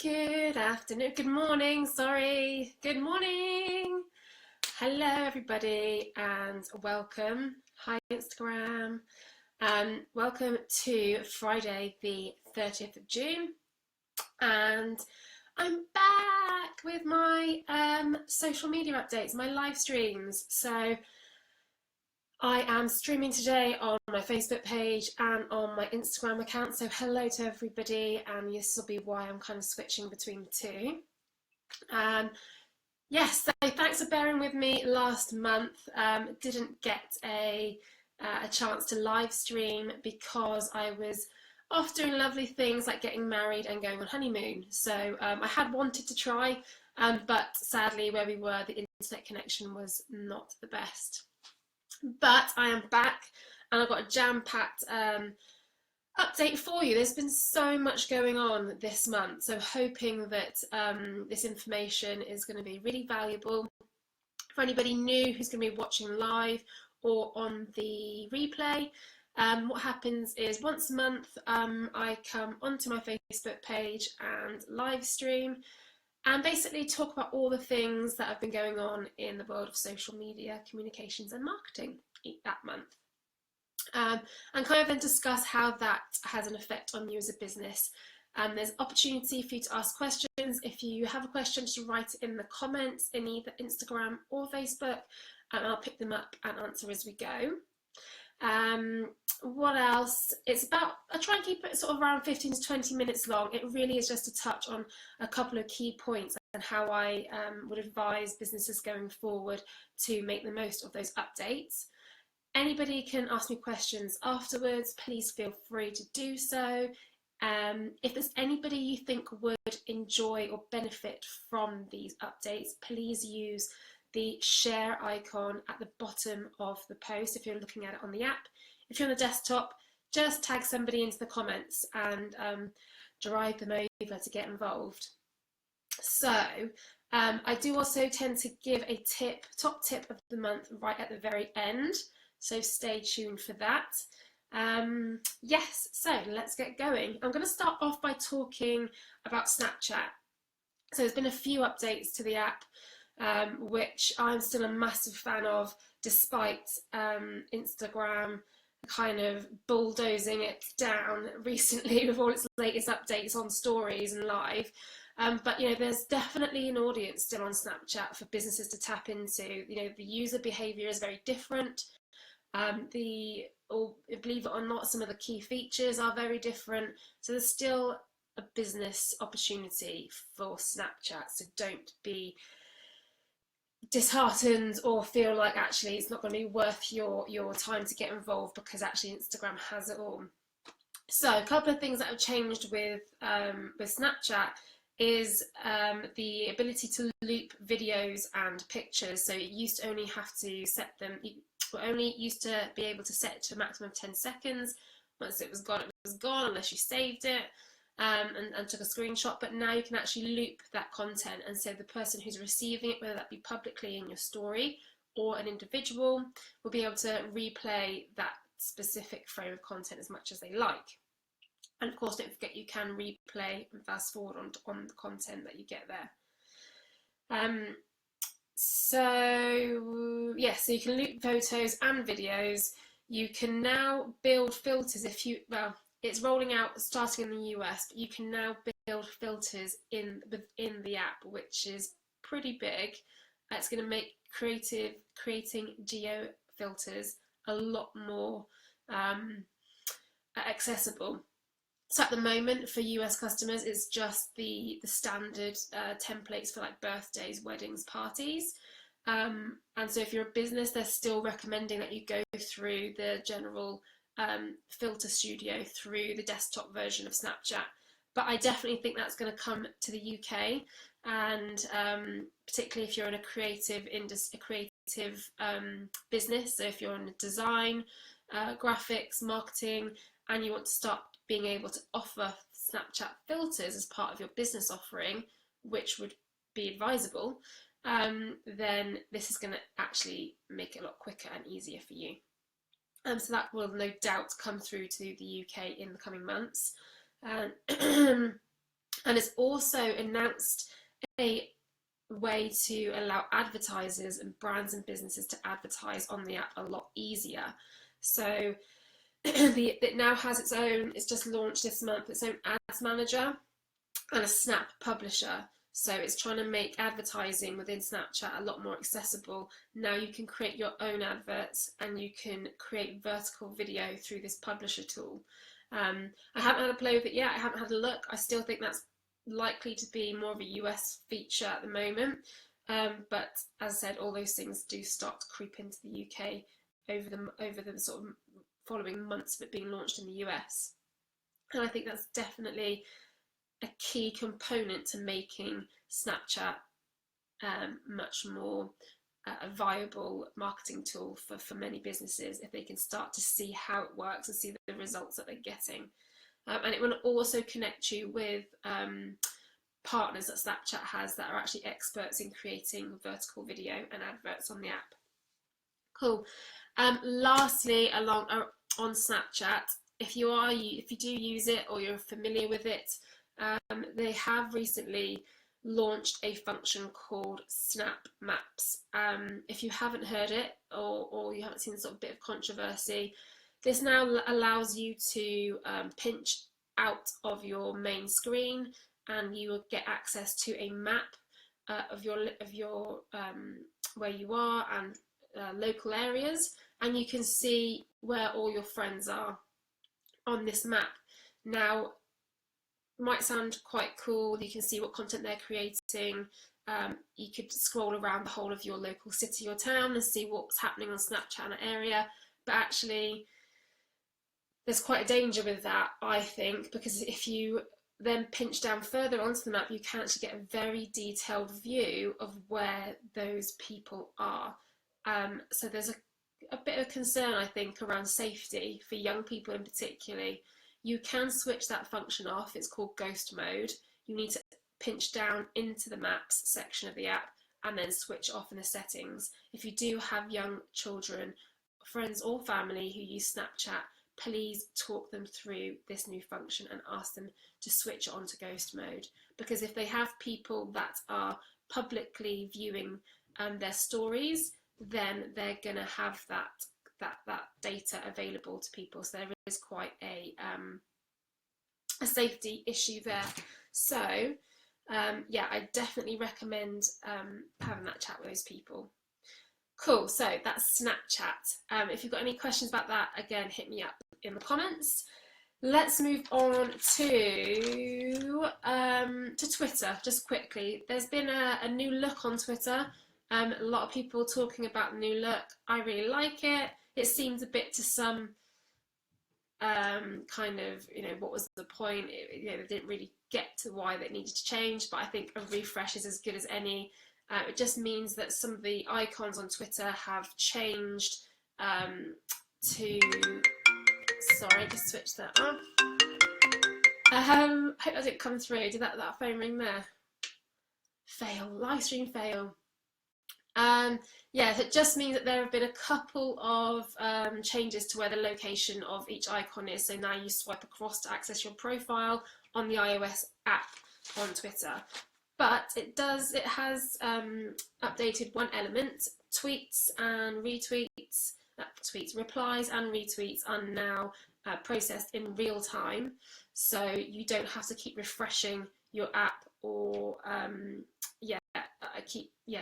Good afternoon, good morning, sorry, good morning. Hello everybody and welcome. Hi Instagram. Welcome to Friday the 30th of June and I'm back with my social media updates, my live streams. So I am streaming today on my Facebook page and on my Instagram account, so hello to everybody, and this will be why I'm kind of switching between the two. Yes, so thanks for bearing with me last month. Didn't get a chance to live stream because I was off doing lovely things like getting married and going on honeymoon. So I had wanted to try, but sadly where we were the internet connection was not the best. But I am back and I've got a jam-packed update for you. There's been so much going on this month, so hoping that this information is going to be really valuable for anybody new who's going to be watching live or on the replay. What happens is once a month I come onto my Facebook page and live stream and basically talk about all the things that have been going on in the world of social media, communications and marketing that month. And kind of then discuss how that has an effect on you as a business. There's opportunity for you to ask questions. If you have a question, just write it in the comments in either Instagram or Facebook, and I'll pick them up and answer as we go. What else? I try and keep it sort of around 15 to 20 minutes long. It really is just to touch on a couple of key points and how I would advise businesses going forward to make the most of those updates. Anybody can ask me questions afterwards, please feel free to do so. If there's anybody you think would enjoy or benefit from these updates, please use the share icon at the bottom of the post if you're looking at it on the app. If you're on the desktop, just tag somebody into the comments and drive them over to get involved. So I do also tend to give a top tip of the month right at the very end. So stay tuned for that. Yes, so let's get going. I'm going to start off by talking about Snapchat. So there's been a few updates to the app, which I'm still a massive fan of, despite Instagram kind of bulldozing it down recently with all its latest updates on stories and live. But there's definitely an audience still on Snapchat for businesses to tap into. The user behavior is very different. Believe it or not, some of the key features are very different. So there's still a business opportunity for Snapchat. So don't be disheartened or feel like actually it's not going to be worth your time to get involved because actually Instagram has it all. So a couple of things that have changed with Snapchat is the ability to loop videos and pictures. So you used to only have to set them. Only used to be able to set it to a maximum of 10 seconds. Once it was gone unless you saved it and took a screenshot. But now you can actually loop that content, and so the person who's receiving it, whether that be publicly in your story or an individual, will be able to replay that specific frame of content as much as they like. And of course, don't forget you can replay and fast forward on the content that you get there. So you can loop photos and videos. You can now build filters it's rolling out starting in the US, but you can now build filters within the app, which is pretty big. It's going to make creating geo filters a lot more accessible. So at the moment for US customers, it's just the standard templates for like birthdays, weddings, parties. And so if you're a business, they're still recommending that you go through the general filter studio through the desktop version of Snapchat. But I definitely think that's going to come to the UK, and particularly if you're in a creative business. So if you're in design, graphics, marketing, and you want to start being able to offer Snapchat filters as part of your business offering, which would be advisable, then this is going to actually make it a lot quicker and easier for you. So that will no doubt come through to the UK in the coming months. And it's also announced a way to allow advertisers and brands and businesses to advertise on the app a lot easier. So it now has its own, it's just launched this month, its own ads manager and a Snap publisher. So it's trying to make advertising within Snapchat a lot more accessible. Now you can create your own adverts and you can create vertical video through this publisher tool. I haven't had a play with it yet, I haven't had a look. I still think that's likely to be more of a US feature at the moment. But as I said, all those things do start to creep into the UK over the sort of following months of it being launched in the US. And I think that's definitely a key component to making Snapchat much more a viable marketing tool for many businesses, if they can start to see how it works and see the results that they're getting. And it will also connect you with partners that Snapchat has that are actually experts in creating vertical video and adverts on the app. Cool. Lastly, on Snapchat, if you do use it or you're familiar with it, they have recently launched a function called Snap Maps. If you haven't heard it, or you haven't seen sort of bit of controversy, this now allows you to pinch out of your main screen, and you will get access to a map of your where you are and local areas, and you can see where all your friends are on this map. Now, might sound quite cool. You can see what content they're creating. You could scroll around the whole of your local city or town and see what's happening on Snapchat in that area. But actually, there's quite a danger with that, I think, because if you then pinch down further onto the map, you can actually get a very detailed view of where those people are. So there's a bit of concern, I think, around safety for young people in particular. You can switch that function off. It's called ghost mode. You need to pinch down into the maps section of the app and then switch off in the settings. If you do have young children, friends or family who use Snapchat, please talk them through this new function and ask them to switch it on to ghost mode. Because if they have people that are publicly viewing their stories, then they're going to have that data available to people. So there is quite a safety issue there. So yeah, I definitely recommend having that chat with those people. Cool, so that's Snapchat. If you've got any questions about that, again, hit me up in the comments. Let's move on to Twitter, just quickly. There's been a new look on Twitter. A lot of people talking about the new look. I really like it. It seems a bit to some kind of, what was the point? They didn't really get to why they needed to change, but I think a refresh is as good as any. It just means that some of the icons on Twitter have changed to... Sorry, just switch that off. I hope that didn't come through. Did that phone ring there? Fail. Live stream fail. Yeah, so it just means that there have been a couple of changes to where the location of each icon is. So now you swipe across to access your profile on the iOS app on Twitter. But it has updated one element. Tweets and retweets, replies and retweets are now processed in real time. So you don't have to keep refreshing your app or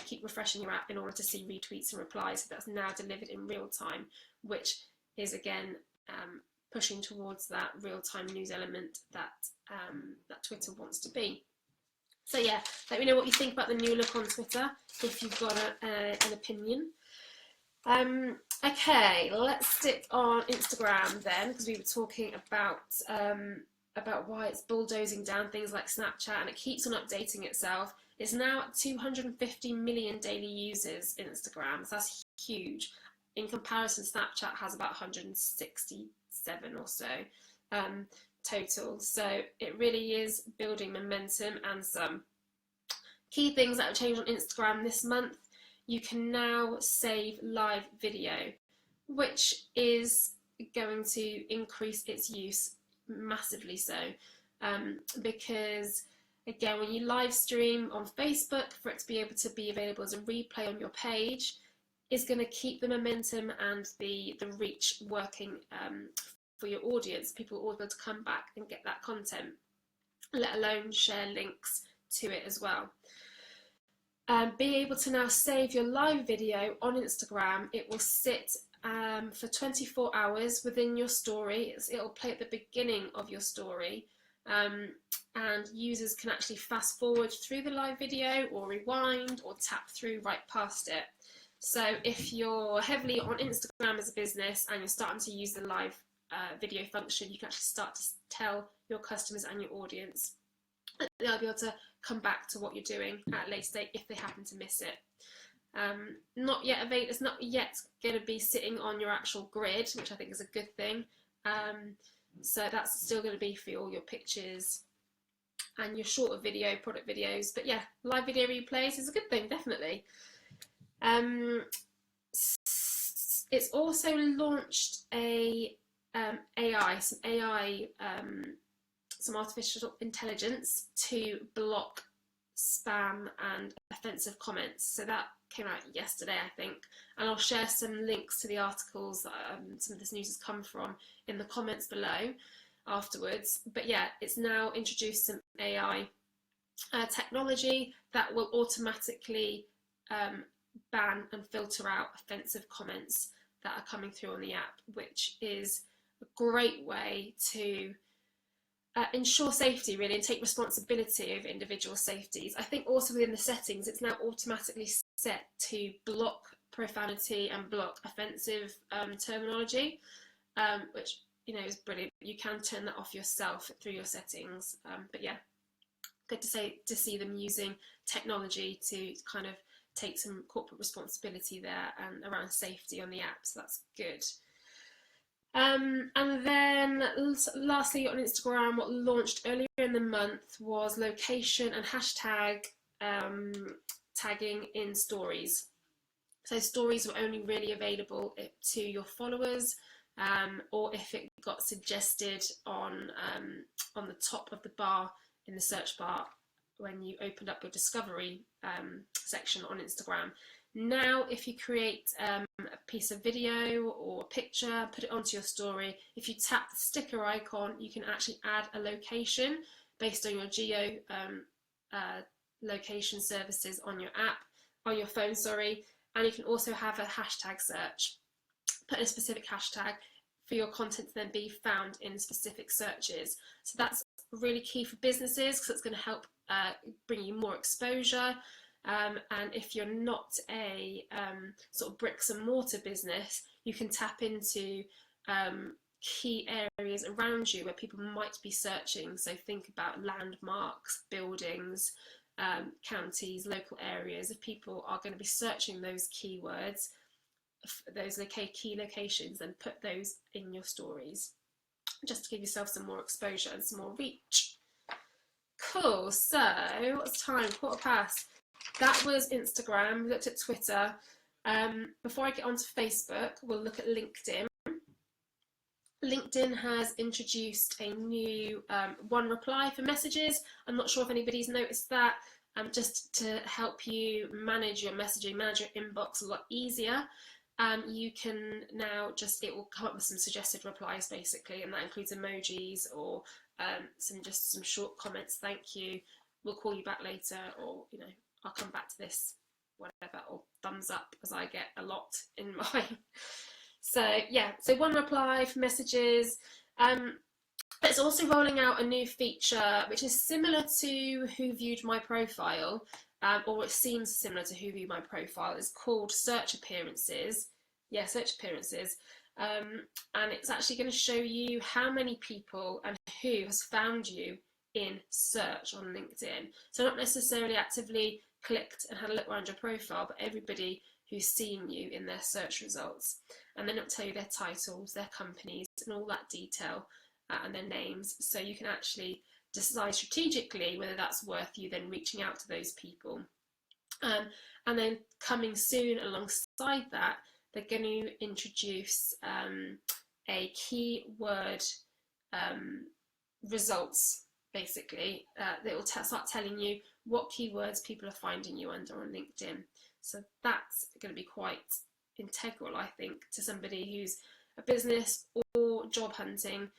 keep refreshing your app in order to see retweets and replies. So that's now delivered in real time, which is again pushing towards that real-time news element that Twitter wants to be. So yeah, let me know what you think about the new look on Twitter if you've got an opinion. Okay, let's stick on Instagram then, because we were talking about why it's bulldozing down things like Snapchat and it keeps on updating itself. It's now at 250 million daily users, Instagram, so that's huge. In comparison, Snapchat has about 167 or so total. So it really is building momentum. And some key things that have changed on Instagram this month: you can now save live video, which is going to increase its use massively so, because Again, when you live stream on Facebook, for it to be able to be available as a replay on your page is going to keep the momentum and the reach working for your audience. People will be able to come back and get that content, let alone share links to it as well. Being able to now save your live video on Instagram, it will sit for 24 hours within your story. It'll play at the beginning of your story, and users can actually fast forward through the live video or rewind or tap through right past it. So if you're heavily on Instagram as a business and you're starting to use the live video function, you can actually start to tell your customers and your audience that they'll be able to come back to what you're doing at a later date if they happen to miss it. Not yet available. It's not yet going to be sitting on your actual grid, which I think is a good thing. So that's still going to be for all your pictures and your shorter video, product videos. But yeah, live video replays is a good thing, definitely. It's also launched some artificial intelligence to block spam and offensive comments. So that came out yesterday, I think, and I'll share some links to the articles that some of this news has come from in the comments below afterwards. But yeah, it's now introduced some AI technology that will automatically ban and filter out offensive comments that are coming through on the app, which is a great way to ensure safety, really, and take responsibility over individual safeties. I think also within the settings, it's now automatically set to block profanity and block offensive terminology, which, you know, is brilliant. You can turn that off yourself through your settings. But yeah, good to see them using technology to kind of take some corporate responsibility there and around safety on the app. So that's good. And then lastly on Instagram, what launched earlier in the month was location and hashtag tagging in stories. So stories were only really available to your followers, or if it got suggested on the top of the bar in the search bar when you opened up your discovery section on Instagram. Now, if you create a piece of video or a picture, put it onto your story, if you tap the sticker icon, you can actually add a location based on your geo location services on your app, on your phone, sorry, and you can also have a hashtag search. Put a specific hashtag for your content to then be found in specific searches. So that's really key for businesses because it's going to help bring you more exposure. And if you're not a sort of bricks and mortar business, you can tap into key areas around you where people might be searching. So think about landmarks, buildings, counties, local areas. If people are going to be searching those keywords, those key locations, then put those in your stories, just to give yourself some more exposure and some more reach. Cool, so what's time? 1:15. That was Instagram. We looked at Twitter. Before I get onto Facebook, we'll look at LinkedIn. LinkedIn has introduced a new one reply for messages. I'm not sure if anybody's noticed that. Just to help you manage your messaging, manage your inbox a lot easier. You can now it will come up with some suggested replies basically, and that includes emojis or some short comments. Thank you. We'll call you back later, or I'll come back to this, whatever, or thumbs up, as I get a lot in my. So yeah, so one reply for messages. It's also rolling out a new feature which is similar to Who Viewed My Profile, or it seems similar to Who Viewed My Profile. It's called Search Appearances. Yeah, Search Appearances. And it's actually going to show you how many people and who has found you in search on LinkedIn. So not necessarily actively clicked and had a look around your profile, but everybody who's seen you in their search results. And then it'll tell you their titles, their companies, and all that detail, and their names. So you can actually decide strategically whether that's worth you then reaching out to those people. And then coming soon alongside that, they're going to introduce a keyword results basically. It will start telling you what keywords people are finding you under on LinkedIn. So that's going to be quite integral, I think, to somebody who's a business or job hunting.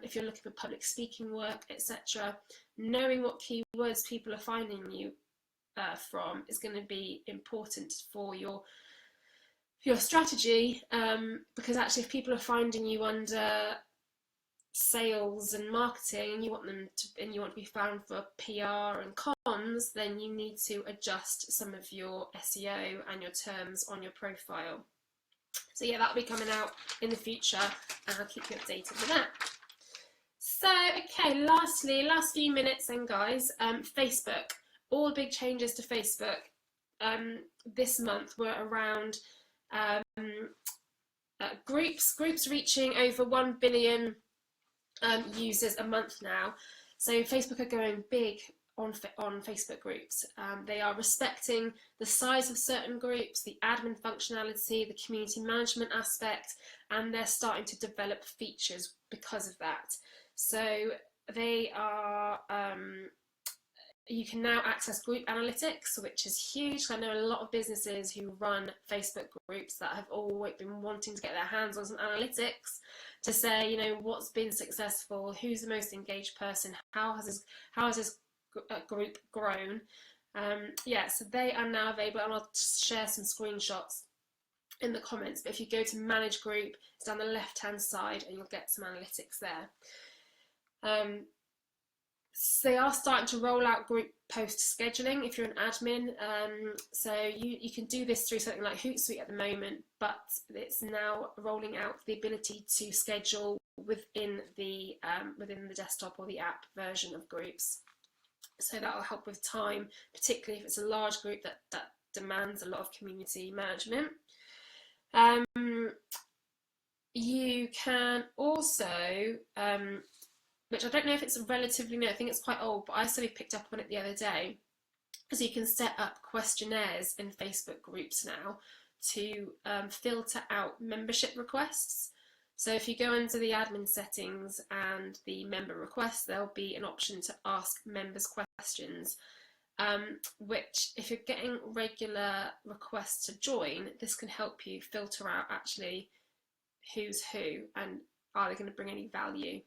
If you're looking for public speaking work, etc., knowing what keywords people are finding you from is going to be important for your strategy, because actually if people are finding you under sales and marketing and you want to be found for PR and comms, then you need to adjust some of your SEO and your terms on your profile. So yeah, that'll be coming out in the future, and I'll keep you updated with that. So okay, lastly, last few minutes then, guys. Facebook, all big changes to Facebook this month were around groups reaching over 1 billion users a month now. So Facebook are going big on Facebook groups. They are respecting the size of certain groups, the admin functionality, the community management aspect, and they're starting to develop features because of that. So they are you can now access group analytics, which is huge. I know a lot of businesses who run Facebook groups that have always been wanting to get their hands on some analytics to say, you know, what's been successful, who's the most engaged person, how has this group grown. Yeah, so they are now available, and I'll share some screenshots in the comments. But if you go to manage group, it's down the left hand side, and you'll get some analytics there. So they are starting to roll out group post scheduling if you're an admin. So you can do this through something like Hootsuite at the moment, but it's now rolling out the ability to schedule within the desktop or the app version of groups. So that will help with time, particularly if it's a large group that demands a lot of community management. You can also which I don't know if it's relatively new, I think it's quite old, but I suddenly picked up on it the other day, because you can set up questionnaires in Facebook groups now to filter out membership requests. So if you go into the admin settings and the member requests, there'll be an option to ask members questions, which if you're getting regular requests to join, this can help you filter out actually who's who and are they going to bring any value.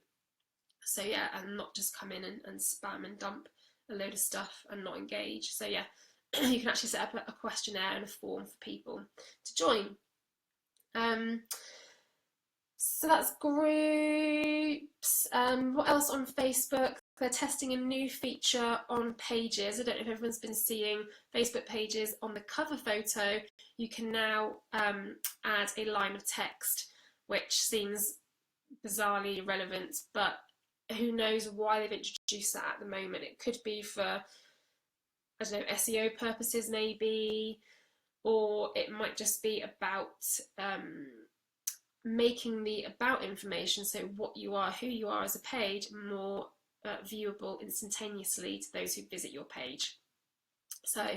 So yeah, and not just come in and spam and dump a load of stuff and not engage. So yeah, you can actually set up a questionnaire and a form for people to join. So that's groups. What else on Facebook? They're testing a new feature on pages. I don't know if everyone's been seeing Facebook pages. On the cover photo, you can now add a line of text, which seems bizarrely irrelevant, but who knows why they've introduced that at the moment. It could be for, I don't know, SEO purposes maybe, or it might just be about making the about information, so what you are, who you are as a page, more viewable instantaneously to those who visit your page. So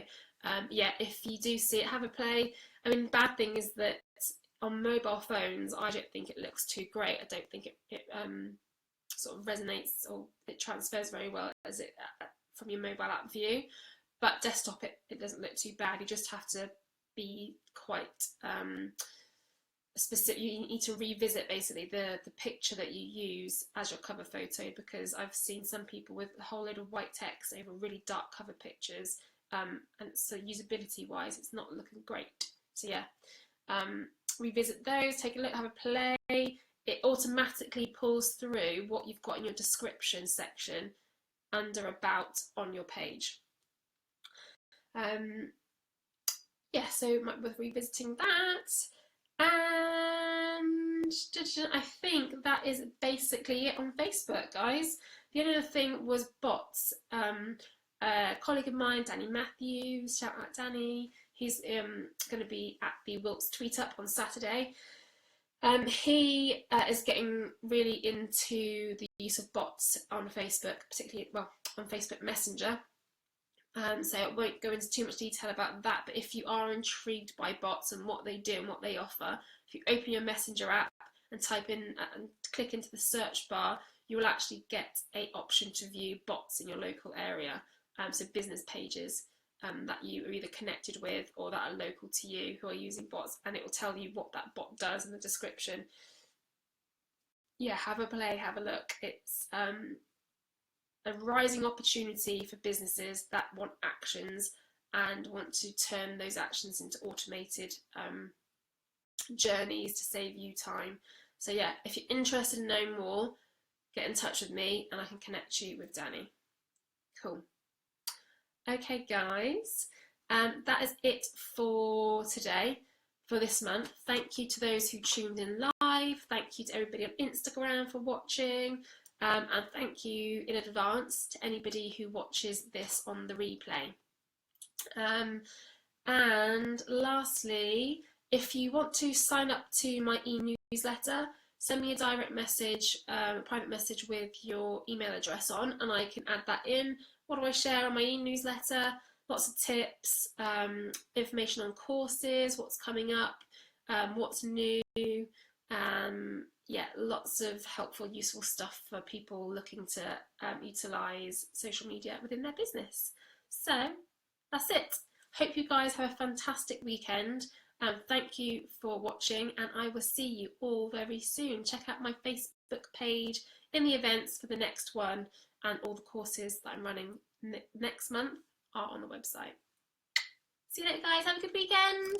yeah, if you do see it, have a play. I mean, the bad thing is that on mobile phones, I don't think it looks too great. I don't think it sort of resonates or it transfers very well as it from your mobile app view, but desktop it doesn't look too bad. You just have to be quite specific. You need to revisit basically the picture that you use as your cover photo, because I've seen some people with a whole load of white text over really dark cover pictures, and so usability wise it's not looking great. So yeah, revisit those, take a look, have a play. It automatically pulls through what you've got in your description section under about on your page. Yeah, so with revisiting that, and I think that is basically it on Facebook, guys. The other thing was bots. A colleague of mine, Danny Matthews, shout out Danny, he's going to be at the Wilts Tweet Up on Saturday. He is getting really into the use of bots on Facebook, particularly, well, on Facebook Messenger. So I won't go into too much detail about that, but if you are intrigued by bots and what they do and what they offer, if you open your Messenger app and type in and click into the search bar, you will actually get an option to view bots in your local area, so business pages that you are either connected with or that are local to you who are using bots, and it will tell you what that bot does in the description. Yeah, have a play, have a look. It's a rising opportunity for businesses that want actions and want to turn those actions into automated journeys to save you time. So yeah, if you're interested in knowing more, get in touch with me and I can connect you with Danny. Cool. Okay guys, that is it for today, for this month. Thank you to those who tuned in live. Thank you to everybody on Instagram for watching. And thank you in advance to anybody who watches this on the replay. And lastly, if you want to sign up to my e-newsletter, send me a direct message, a private message with your email address on, and I can add that in. What do I share on my e-newsletter? Lots of tips, information on courses, what's coming up, what's new, yeah, lots of helpful, useful stuff for people looking to utilise social media within their business. So that's it. Hope you guys have a fantastic weekend. Thank you for watching, and I will see you all very soon. Check out my Facebook page in the events for the next one, and all the courses that I'm running next month are on the website. See you later guys, have a good weekend.